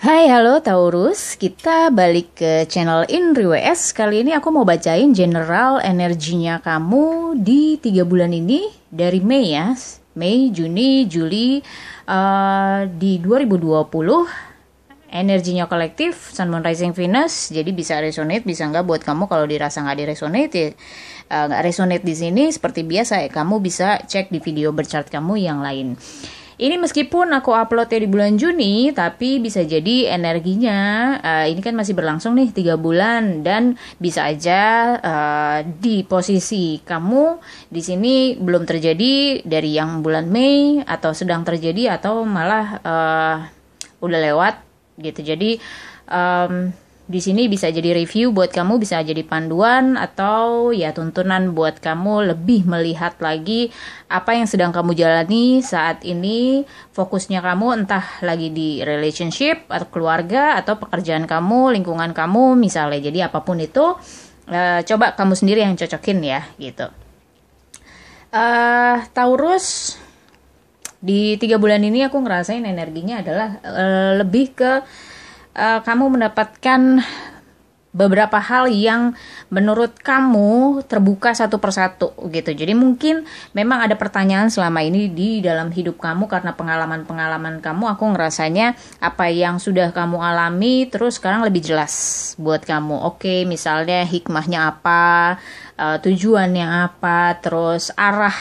Hai, halo Taurus. Kita balik ke channel Indri WS. Kali ini aku mau bacain general energinya kamu di 3 bulan ini dari Mei ya. Mei, Juni, Juli di 2020. Energinya kolektif, Sun, Moon, Rising, Venus. Jadi bisa resonate, bisa nggak buat kamu. Kalau dirasa nggak diresonate ya nggak resonate di sini. Seperti biasa ya, kamu bisa cek di video berchart kamu yang lain. Ini meskipun aku uploadnya di bulan Juni, tapi bisa jadi energinya ini kan masih berlangsung nih 3 bulan dan bisa aja di posisi kamu di sini belum terjadi dari yang bulan Mei atau sedang terjadi atau malah udah lewat gitu. Jadi di sini bisa jadi review buat kamu, bisa jadi panduan atau ya tuntunan buat kamu lebih melihat lagi apa yang sedang kamu jalani saat ini. Fokusnya kamu entah lagi di relationship atau keluarga atau pekerjaan kamu, lingkungan kamu misalnya. Jadi apapun itu coba kamu sendiri yang cocokin ya gitu. Taurus, di 3 bulan ini aku ngerasain energinya adalah lebih ke kamu mendapatkan beberapa hal yang menurut kamu terbuka satu persatu gitu. Jadi mungkin memang ada pertanyaan selama ini di dalam hidup kamu karena pengalaman-pengalaman kamu. Aku ngerasanya apa yang sudah kamu alami terus sekarang lebih jelas buat kamu. Oke, misalnya hikmahnya apa, tujuannya apa, terus arah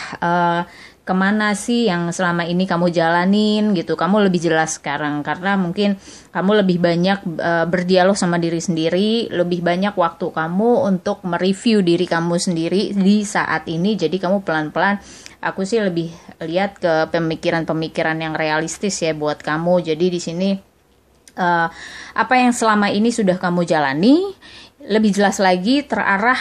kemana sih yang selama ini kamu jalanin gitu. Kamu lebih jelas sekarang karena mungkin kamu lebih banyak berdialog sama diri sendiri, lebih banyak waktu kamu untuk mereview diri kamu sendiri di saat ini. Jadi kamu pelan-pelan, aku sih lebih lihat ke pemikiran-pemikiran yang realistis ya buat kamu. Jadi di sini apa yang selama ini sudah kamu jalani lebih jelas lagi, terarah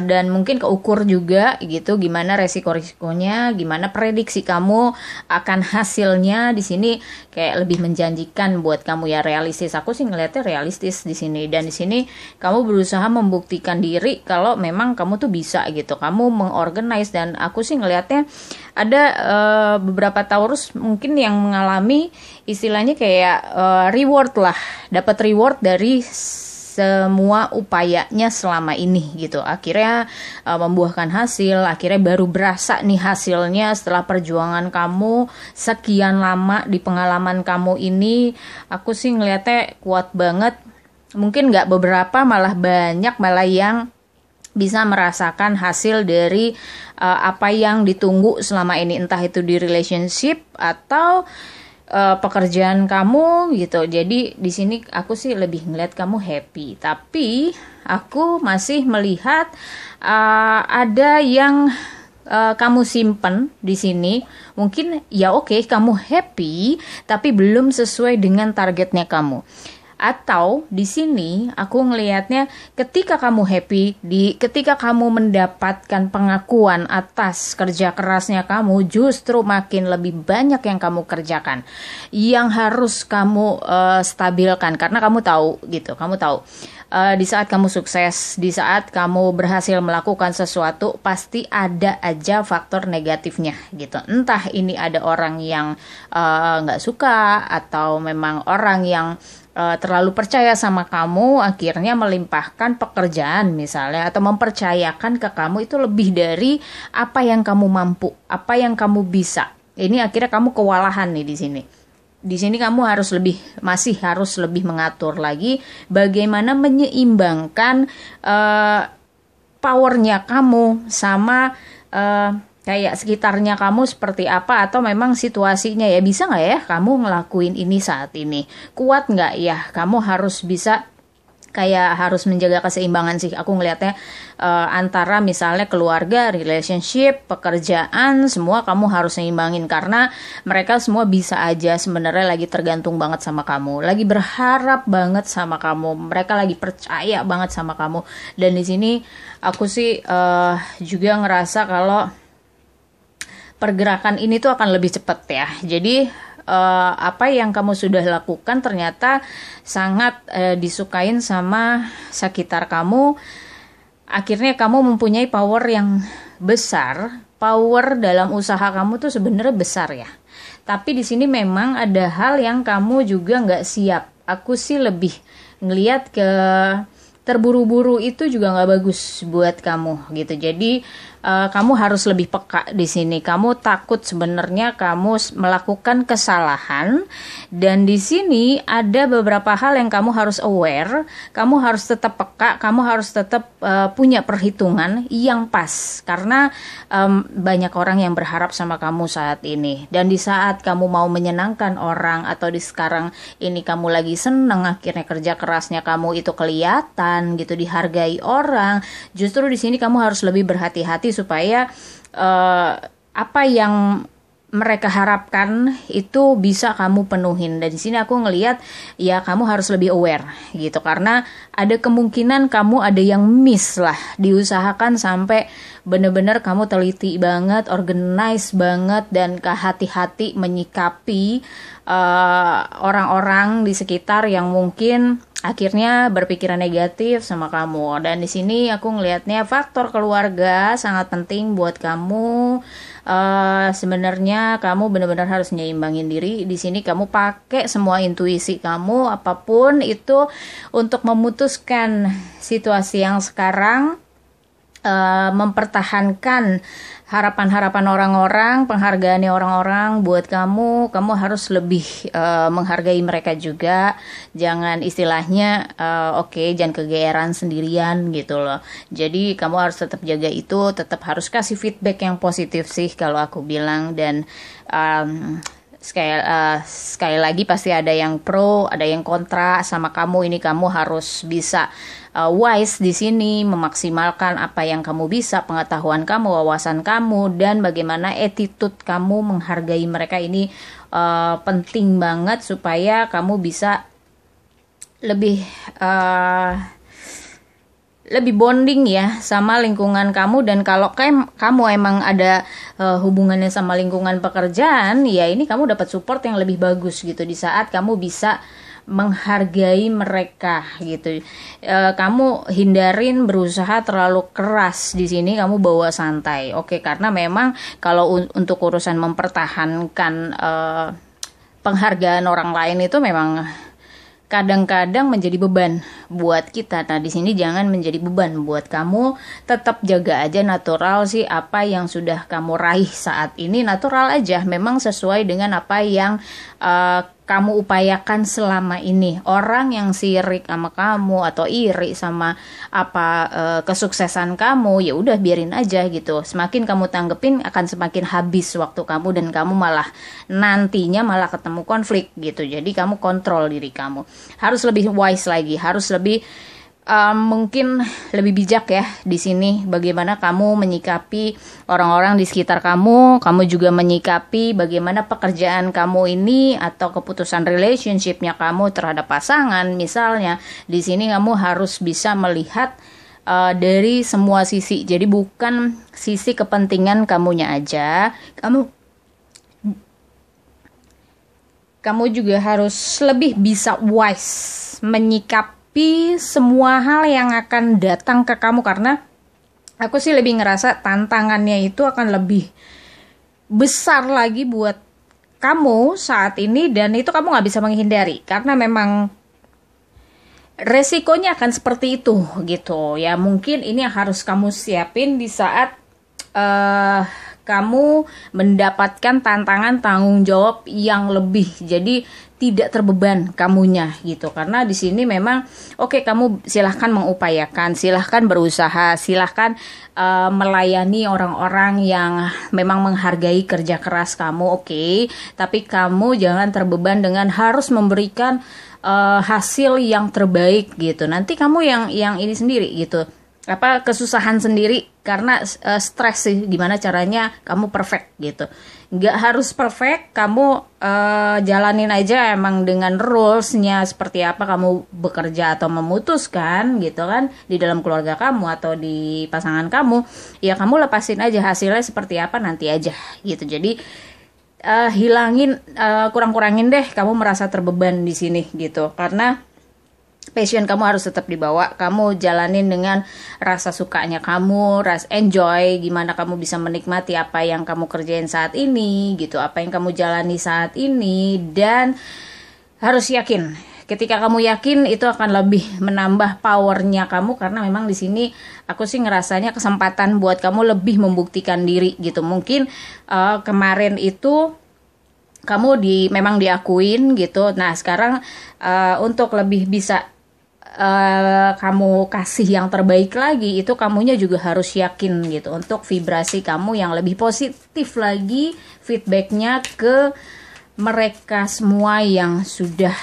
dan mungkin keukur juga gitu, gimana resiko-risikonya, gimana prediksi kamu akan hasilnya. Di sini kayak lebih menjanjikan buat kamu ya, realistis. Aku sih ngelihatnya realistis di sini, dan di sini kamu berusaha membuktikan diri kalau memang kamu tuh bisa gitu. Kamu mengorganize, dan aku sih ngelihatnya ada beberapa Taurus mungkin yang mengalami istilahnya kayak reward lah, dapat reward dari semua upayanya selama ini gitu. Akhirnya membuahkan hasil, akhirnya baru berasa nih hasilnya setelah perjuangan kamu sekian lama di pengalaman kamu ini. Aku sih ngeliatnya kuat banget. Mungkin nggak beberapa, malah banyak malah yang bisa merasakan hasil dari apa yang ditunggu selama ini, entah itu di relationship atau pekerjaan kamu gitu. Jadi di sini aku sih lebih ngeliat kamu happy, tapi aku masih melihat ada yang kamu simpen di sini. Mungkin ya oke, kamu happy tapi belum sesuai dengan targetnya kamu. Atau di sini aku ngelihatnya ketika kamu happy, ketika kamu mendapatkan pengakuan atas kerja kerasnya kamu, justru makin lebih banyak yang kamu kerjakan, yang harus kamu stabilkan. Karena kamu tahu gitu, kamu tahu di saat kamu sukses, di saat kamu berhasil melakukan sesuatu, pasti ada aja faktor negatifnya gitu. Entah ini ada orang yang nggak suka, atau memang orang yang terlalu percaya sama kamu, akhirnya melimpahkan pekerjaan misalnya, atau mempercayakan ke kamu itu lebih dari apa yang kamu mampu, apa yang kamu bisa. Ini akhirnya kamu kewalahan nih di sini. Di sini kamu masih harus lebih mengatur lagi bagaimana menyeimbangkan powernya kamu sama kayak sekitarnya kamu seperti apa, atau memang situasinya ya, bisa nggak ya kamu ngelakuin ini saat ini, kuat nggak ya, kamu harus bisa kayak harus menjaga keseimbangan sih aku ngelihatnya antara misalnya keluarga, relationship, pekerjaan, semua kamu harus seimbangin, karena mereka semua bisa aja sebenarnya lagi tergantung banget sama kamu, lagi berharap banget sama kamu, mereka lagi percaya banget sama kamu. Dan di sini aku sih juga ngerasa kalau pergerakan ini tuh akan lebih cepat ya. Jadi apa yang kamu sudah lakukan ternyata sangat disukain sama sekitar kamu. Akhirnya kamu mempunyai power yang besar. Power dalam usaha kamu tuh sebenarnya besar ya. Tapi di sini memang ada hal yang kamu juga nggak siap. aku sih lebih ngelihat ke terburu-buru itu juga nggak bagus buat kamu gitu. Jadi kamu harus lebih peka di sini. Kamu takut sebenarnya kamu melakukan kesalahan, dan di sini ada beberapa hal yang kamu harus aware. Kamu harus tetap peka. Kamu harus tetap punya perhitungan yang pas, karena banyak orang yang berharap sama kamu saat ini. Dan di saat kamu mau menyenangkan orang, atau di sekarang ini kamu lagi seneng, akhirnya kerja kerasnya kamu itu kelihatan gitu, dihargai orang. Justru di sini kamu harus lebih berhati-hati supaya apa yang mereka harapkan itu bisa kamu penuhin. Dan di sini aku ngelihat ya kamu harus lebih aware gitu, karena ada kemungkinan kamu ada yang miss lah. Diusahakan sampai bener-bener kamu teliti banget, organize banget, dan hati-hati menyikapi orang-orang di sekitar yang mungkin akhirnya berpikiran negatif sama kamu. Dan di sini aku ngelihatnya faktor keluarga sangat penting buat kamu. Sebenarnya kamu benar-benar harus nyimbangin diri. Di sini kamu pakai semua intuisi kamu, apapun itu, untuk memutuskan situasi yang sekarang, mempertahankan harapan-harapan orang-orang, penghargaan orang-orang buat kamu. Kamu harus lebih menghargai mereka juga. Jangan istilahnya jangan kegeeran sendirian gitu loh. Jadi kamu harus tetap jaga itu, tetap harus kasih feedback yang positif sih kalau aku bilang. Dan sekali lagi pasti ada yang pro, ada yang kontra sama kamu. Ini kamu harus bisa wise di sini, memaksimalkan apa yang kamu bisa, pengetahuan kamu, wawasan kamu, dan bagaimana attitude kamu menghargai mereka. Ini penting banget supaya kamu bisa lebih bonding ya sama lingkungan kamu. Dan kalau kamu emang ada hubungannya sama lingkungan pekerjaan, ya ini kamu dapat support yang lebih bagus gitu di saat kamu bisa menghargai mereka gitu. Kamu hindarin berusaha terlalu keras di sini, kamu bawa santai. Oke, karena memang kalau untuk urusan mempertahankan penghargaan orang lain itu memang kadang-kadang menjadi beban buat kita. Nah, di sini jangan menjadi beban buat kamu. Tetap jaga aja natural sih, apa yang sudah kamu raih saat ini natural aja. Memang sesuai dengan apa yang kamu upayakan selama ini. Orang yang sirik sama kamu atau iri sama kesuksesan kamu, ya udah biarin aja gitu. Semakin kamu tanggepin akan semakin habis waktu kamu, dan kamu malah nantinya malah ketemu konflik gitu. Jadi kamu kontrol diri kamu. Harus lebih wise lagi, harus lebih mungkin lebih bijak ya di sini. Bagaimana kamu menyikapi orang-orang di sekitar kamu. Kamu juga menyikapi bagaimana pekerjaan kamu ini atau keputusan relationshipnya kamu terhadap pasangan. Misalnya di sini kamu harus bisa melihat dari semua sisi. Jadi bukan sisi kepentingan kamunya aja. Kamu juga harus lebih bisa wise menyikapi semua hal yang akan datang ke kamu, karena aku sih lebih ngerasa tantangannya itu akan lebih besar lagi buat kamu saat ini, dan itu kamu nggak bisa menghindari karena memang resikonya akan seperti itu gitu ya. Mungkin ini yang harus kamu siapin di saat kamu mendapatkan tantangan tanggung jawab yang lebih. Jadi tidak terbeban kamunya gitu. Karena di sini memang kamu silahkan mengupayakan, silahkan berusaha, silahkan melayani orang-orang yang memang menghargai kerja keras kamu, tapi kamu jangan terbeban dengan harus memberikan hasil yang terbaik gitu. Nanti kamu yang ini sendiri gitu, kesusahan sendiri karena stres sih. Gimana caranya kamu perfect gitu. Nggak harus perfect, kamu jalanin aja emang dengan rulesnya seperti apa kamu bekerja atau memutuskan gitu kan, di dalam keluarga kamu atau di pasangan kamu. Ya kamu lepasin aja, hasilnya seperti apa nanti aja gitu. Jadi kurang-kurangin deh kamu merasa terbeban di sini gitu, karena passion kamu harus tetap dibawa. Kamu jalanin dengan rasa sukanya kamu, enjoy, gimana kamu bisa menikmati apa yang kamu kerjain saat ini gitu, apa yang kamu jalani saat ini. Dan harus yakin ketika kamu yakin itu akan lebih menambah powernya kamu, karena memang di sini aku sih ngerasanya kesempatan buat kamu lebih membuktikan diri gitu. Mungkin kemarin itu kamu memang diakuin gitu. Nah sekarang untuk lebih bisa kamu kasih yang terbaik lagi, itu kamunya juga harus yakin gitu, untuk vibrasi kamu yang lebih positif lagi feedbacknya ke mereka semua yang sudah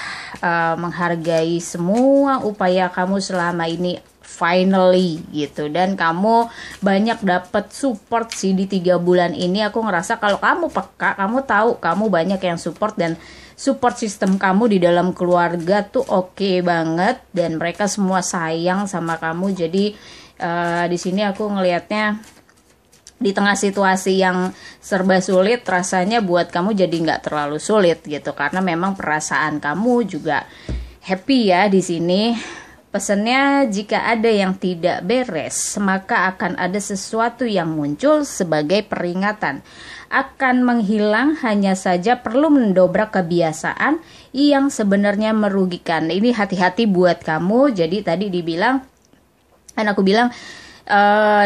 menghargai semua upaya kamu selama ini finally gitu. Dan kamu banyak dapat support sih di 3 bulan ini. Aku ngerasa kalau kamu peka, kamu tahu kamu banyak yang support, dan support sistem kamu di dalam keluarga tuh oke banget, dan mereka semua sayang sama kamu. Jadi di sini aku ngelihatnya di tengah situasi yang serba sulit, rasanya buat kamu jadi nggak terlalu sulit gitu, karena memang perasaan kamu juga happy ya di sini. Pesannya, jika ada yang tidak beres, maka akan ada sesuatu yang muncul sebagai peringatan. Akan menghilang, hanya saja perlu mendobrak kebiasaan yang sebenarnya merugikan. Ini hati-hati buat kamu. Jadi tadi dibilang, dan aku bilang,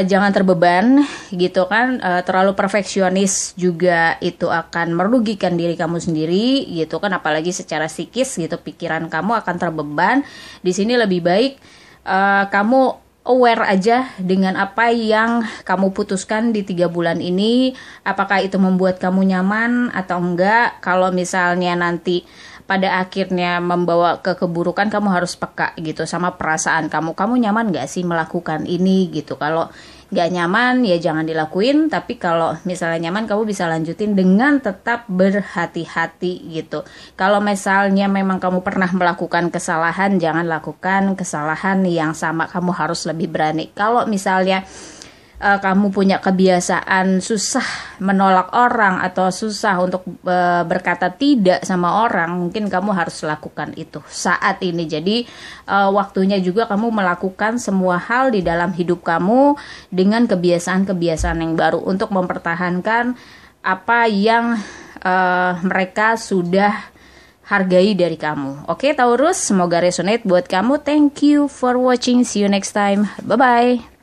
jangan terbeban gitu kan, terlalu perfeksionis juga itu akan merugikan diri kamu sendiri gitu kan, apalagi secara psikis gitu, pikiran kamu akan terbeban. Di sini lebih baik kamu aware aja dengan apa yang kamu putuskan di 3 bulan ini, apakah itu membuat kamu nyaman atau enggak. Kalau misalnya nanti pada akhirnya membawa ke keburukan, kamu harus peka gitu sama perasaan kamu. Kamu nyaman gak sih melakukan ini gitu. Kalau gak nyaman ya jangan dilakuin. Tapi kalau misalnya nyaman, kamu bisa lanjutin dengan tetap berhati-hati gitu. Kalau misalnya memang kamu pernah melakukan kesalahan, jangan lakukan kesalahan yang sama. Kamu harus lebih berani. Kalau misalnya kamu punya kebiasaan susah menolak orang atau susah untuk berkata tidak sama orang, mungkin kamu harus lakukan itu saat ini. Jadi waktunya juga kamu melakukan semua hal di dalam hidup kamu dengan kebiasaan-kebiasaan yang baru untuk mempertahankan apa yang mereka sudah hargai dari kamu. Oke Taurus, semoga resonate buat kamu. Thank you for watching. See you next time. Bye-bye.